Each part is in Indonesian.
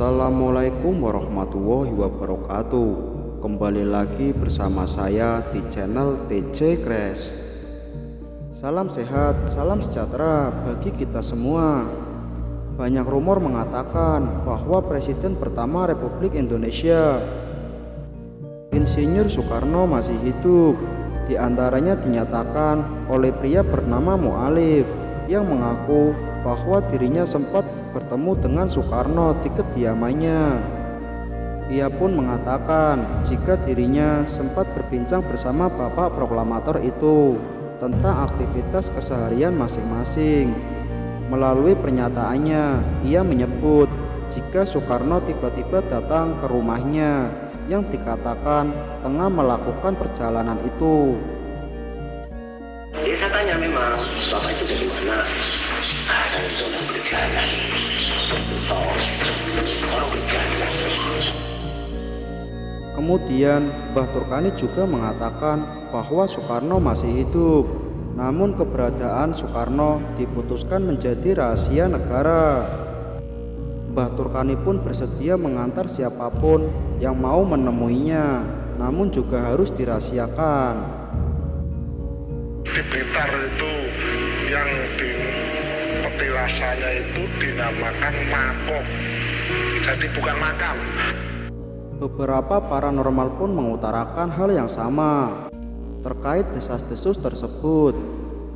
Assalamualaikum warahmatullahi wabarakatuh. Kembali lagi bersama saya di channel TJ Crash. Salam sehat, salam sejahtera bagi kita semua. Banyak rumor mengatakan bahwa Presiden pertama Republik Indonesia, Insinyur Soekarno, masih hidup. Di antaranya dinyatakan oleh pria bernama Mu'alif yang mengaku bahwa dirinya sempat bertemu dengan Soekarno di kediamannya. Ia pun mengatakan jika dirinya sempat berbincang bersama Bapak Proklamator itu tentang aktivitas keseharian masing-masing. Melalui pernyataannya, ia menyebut jika Soekarno tiba-tiba datang ke rumahnya yang dikatakan tengah melakukan perjalanan itu. Jadi saya tanya, memang Bapak itu dari mana? Saya itu orang berjalan. Orang berjalan. Kemudian Mbah Turkani juga mengatakan bahwa Soekarno masih hidup, namun keberadaan Soekarno diputuskan menjadi rahasia negara. Mbah Turkani pun bersedia mengantar siapapun yang mau menemuinya, namun juga harus dirahasiakan. Di Blitar itu yang di petilasannya itu dinamakan makam, jadi bukan makam. Beberapa paranormal pun mengutarakan hal yang sama terkait desas-desus tersebut.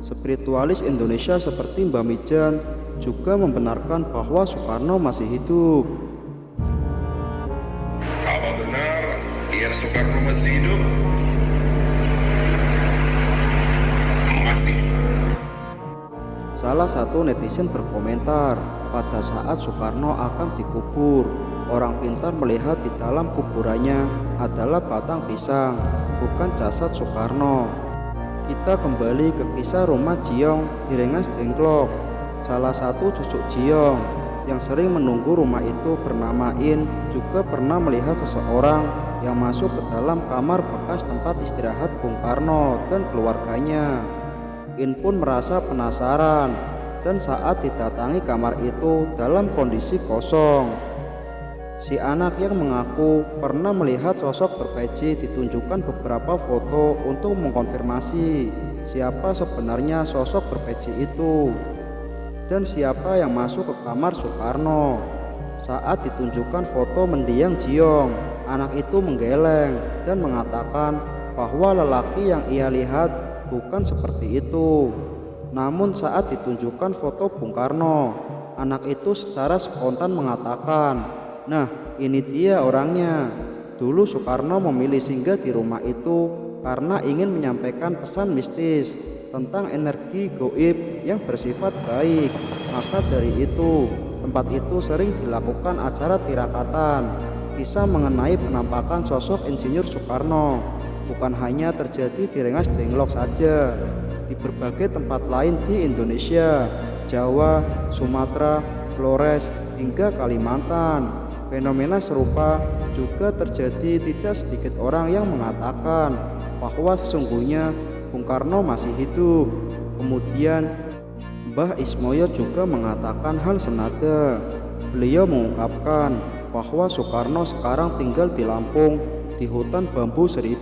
Spiritualis Indonesia seperti Mbah Mijan juga membenarkan bahwa Soekarno masih hidup. Apa benar ya Soekarno masih hidup? Masih. Salah satu netizen berkomentar, pada saat Soekarno akan dikubur, orang pintar melihat di dalam kuburannya adalah batang pisang, bukan jasad Soekarno. Kita kembali ke kisah rumah Jiong di Rengas Dengklok. Salah satu cucu Jiong yang sering menunggu rumah itu bernama In juga pernah melihat seseorang yang masuk ke dalam kamar bekas tempat istirahat Bung Karno dan keluarganya. In pun merasa penasaran dan saat didatangi kamar itu dalam kondisi kosong. Si anak yang mengaku pernah melihat sosok berpeci ditunjukkan beberapa foto untuk mengkonfirmasi siapa sebenarnya sosok berpeci itu dan siapa yang masuk ke kamar Soekarno. Saat ditunjukkan foto mendiang Jiong, anak itu menggeleng dan mengatakan bahwa lelaki yang ia lihat bukan seperti itu. Namun saat ditunjukkan foto Bung Karno, anak itu secara spontan mengatakan, "Nah, ini dia orangnya." Dulu Soekarno memilih singgah di rumah itu karena ingin menyampaikan pesan mistis tentang energi gaib yang bersifat baik. Maka dari itu, tempat itu sering dilakukan acara tirakatan. Kisah mengenai penampakan sosok Insinyur Soekarno bukan hanya terjadi di Rengas Dengklok saja, di berbagai tempat lain di Indonesia, Jawa, Sumatera, Flores, hingga Kalimantan. Fenomena serupa juga terjadi. Tidak sedikit orang yang mengatakan bahwa sesungguhnya Bung Karno masih hidup. Kemudian Mbah Ismoyo juga mengatakan hal senada. Beliau mengungkapkan bahwa Soekarno sekarang tinggal di Lampung di hutan bambu 1000.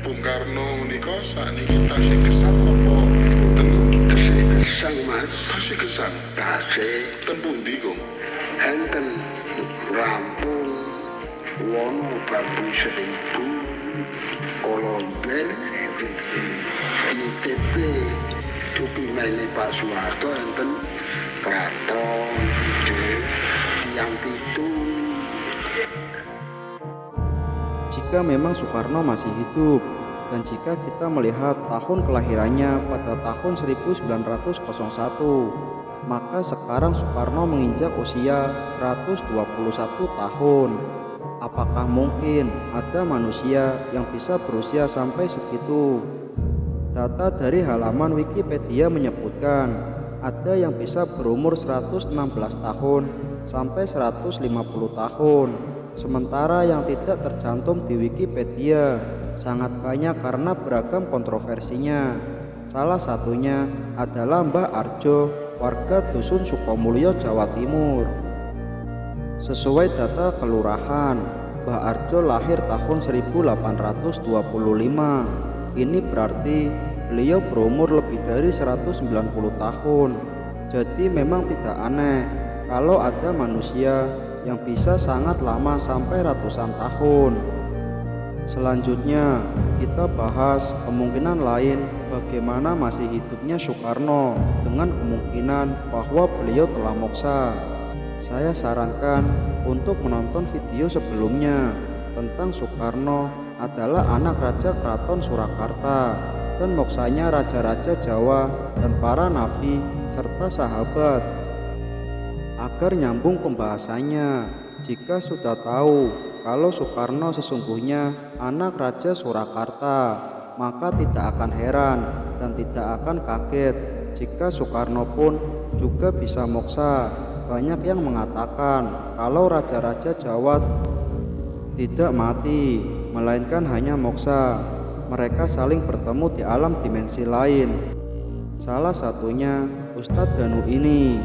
Bung Karno menika sakniki tasih gesang apa? Tasih gesang, Mas. Tasih gesang. Tasih Ten pundi kok? enten Lampung, Wono bambu 1000, Kolomber, ITB, Duki Meli Pak Soeharto, enten Kraton, Tiang Pitu. Jika memang Soekarno masih hidup dan jika kita melihat tahun kelahirannya pada tahun 1901, maka sekarang Soekarno menginjak usia 121 tahun. Apakah mungkin ada manusia yang bisa berusia sampai segitu? Data dari halaman Wikipedia menyebutkan ada yang bisa berumur 116 tahun sampai 150 tahun. Sementara yang tidak tercantum di Wikipedia sangat banyak karena beragam kontroversinya. Salah satunya adalah Mbah Arjo, warga Dusun Sukomulyo, Jawa Timur. Sesuai data kelurahan, Mbah Arjo lahir tahun 1825. Ini berarti beliau berumur lebih dari 190 tahun. Jadi memang tidak aneh kalau ada manusia yang bisa sangat lama sampai ratusan tahun. Selanjutnya kita bahas kemungkinan lain bagaimana masih hidupnya Soekarno dengan kemungkinan bahwa beliau telah moksa. Saya sarankan untuk menonton video sebelumnya tentang Soekarno adalah anak Raja Keraton Surakarta dan moksanya raja-raja Jawa dan para nabi serta sahabat. Agar nyambung pembahasannya, jika sudah tahu kalau Soekarno sesungguhnya anak Raja Surakarta, maka tidak akan heran dan tidak akan kaget jika Soekarno pun juga bisa moksa. Banyak yang mengatakan kalau raja-raja Jawa tidak mati, melainkan hanya moksa. Mereka saling bertemu di alam dimensi lain. Salah satunya Ustadz Danu ini.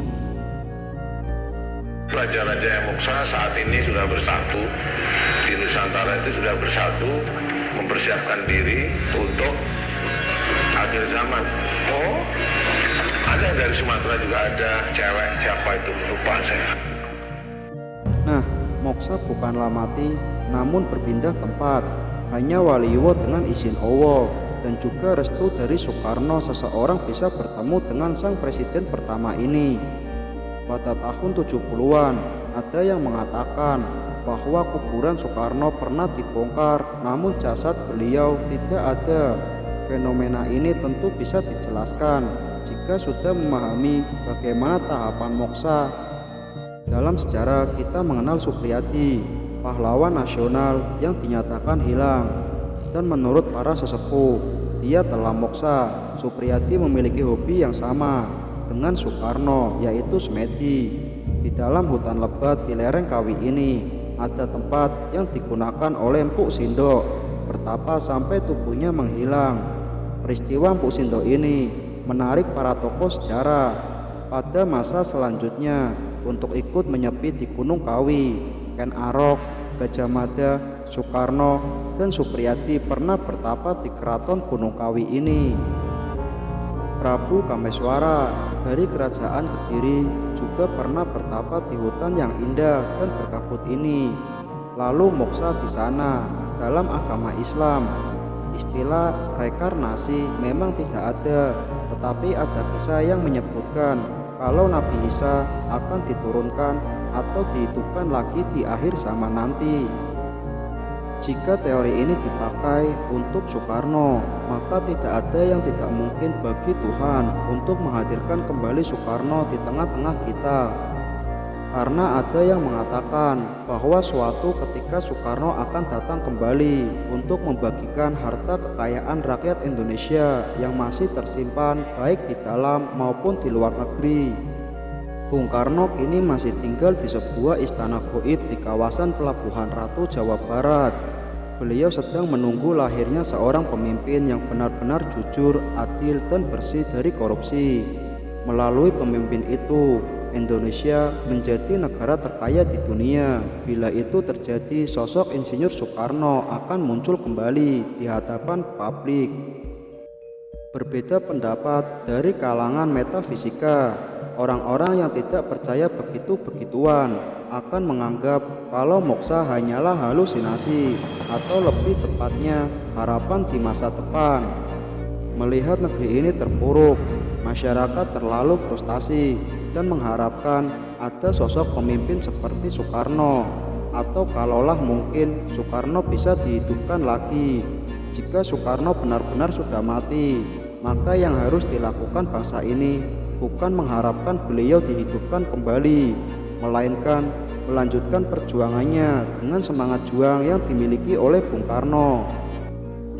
Raja-raja yang moksa saat ini sudah bersatu di Nusantara, itu sudah bersatu mempersiapkan diri untuk akhir zaman. Oh, ada yang dari Sumatera juga ada cewek, siapa itu lupa saya. Nah, moksa bukanlah mati, namun berpindah tempat. Hanya waliwo dengan izin Allah dan juga restu dari Soekarno seseorang bisa bertemu dengan sang presiden pertama ini. Pada tahun 70-an, ada yang mengatakan bahwa kuburan Soekarno pernah dibongkar, namun jasad beliau tidak ada. Fenomena ini tentu bisa dijelaskan jika sudah memahami bagaimana tahapan moksa. Dalam sejarah kita mengenal Suprijadi, pahlawan nasional yang dinyatakan hilang. Dan menurut para sesepuh, dia telah moksa. Suprijadi memiliki hobi yang sama dengan Soekarno, yaitu semedi. Di dalam hutan lebat di lereng Kawi ini ada tempat yang digunakan oleh Mpuk Sindok bertapa sampai tubuhnya menghilang. Peristiwa Mpuk Sindok ini menarik para tokoh sejarah pada masa selanjutnya untuk ikut menyepi di Gunung Kawi. Ken Arok, Gajah Mada, Soekarno, dan Suprijadi pernah bertapa di keraton Gunung Kawi ini. Prabu Kameswara dari kerajaan Kediri juga pernah bertapa di hutan yang indah dan berkabut ini, lalu moksa di sana. Dalam agama Islam, istilah reinkarnasi memang tidak ada, tetapi ada kisah yang menyebutkan kalau Nabi Isa akan diturunkan atau dihidupkan lagi di akhir zaman nanti. Jika teori ini dipakai untuk Soekarno, maka tidak ada yang tidak mungkin bagi Tuhan untuk menghadirkan kembali Soekarno di tengah-tengah kita. Karena ada yang mengatakan bahwa suatu ketika Soekarno akan datang kembali untuk membagikan harta kekayaan rakyat Indonesia yang masih tersimpan baik di dalam maupun di luar negeri. Bung Karno kini masih tinggal di sebuah istana goib di kawasan Pelabuhan Ratu, Jawa Barat. Beliau sedang menunggu lahirnya seorang pemimpin yang benar-benar jujur, adil, dan bersih dari korupsi. Melalui pemimpin itu, Indonesia menjadi negara terkaya di dunia. Bila itu terjadi, sosok Insinyur Soekarno akan muncul kembali di hadapan publik. Berbeda pendapat dari kalangan metafisika. Orang-orang yang tidak percaya begitu-begituan akan menganggap kalau moksa hanyalah halusinasi atau lebih tepatnya harapan di masa depan. Melihat negeri ini terpuruk, masyarakat terlalu frustasi dan mengharapkan ada sosok pemimpin seperti Soekarno, atau kalaulah mungkin Soekarno bisa dihidupkan lagi. Jika Soekarno benar-benar sudah mati, maka yang harus dilakukan bangsa ini bukan mengharapkan beliau dihidupkan kembali, melainkan melanjutkan perjuangannya dengan semangat juang yang dimiliki oleh Bung Karno.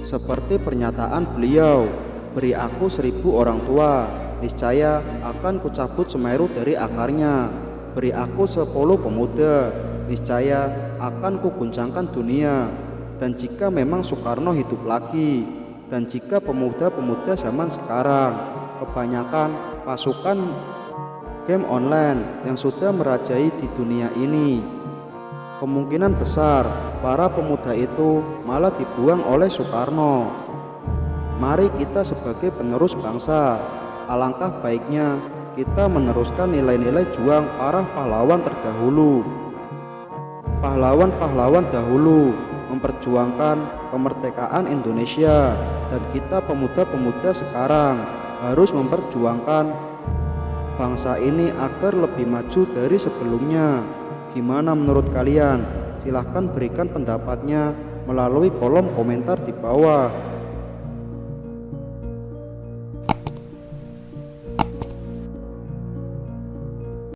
Seperti pernyataan beliau, "Beri aku 1000 orang tua, niscaya akan kucabut Semeru dari akarnya. Beri aku 10 pemuda, niscaya akan kuguncangkan dunia." Dan jika memang Soekarno hidup lagi, dan jika pemuda-pemuda zaman sekarang kebanyakan pasukan game online yang sudah merajai di dunia ini, Kemungkinan besar para pemuda itu malah dibuang oleh Soekarno. Mari kita sebagai penerus bangsa, alangkah baiknya kita meneruskan nilai-nilai juang para pahlawan terdahulu. Pahlawan-pahlawan dahulu memperjuangkan kemerdekaan Indonesia, dan kita pemuda-pemuda sekarang harus memperjuangkan bangsa ini agar lebih maju dari sebelumnya. Gimana menurut kalian? Silahkan berikan pendapatnya melalui kolom komentar di bawah.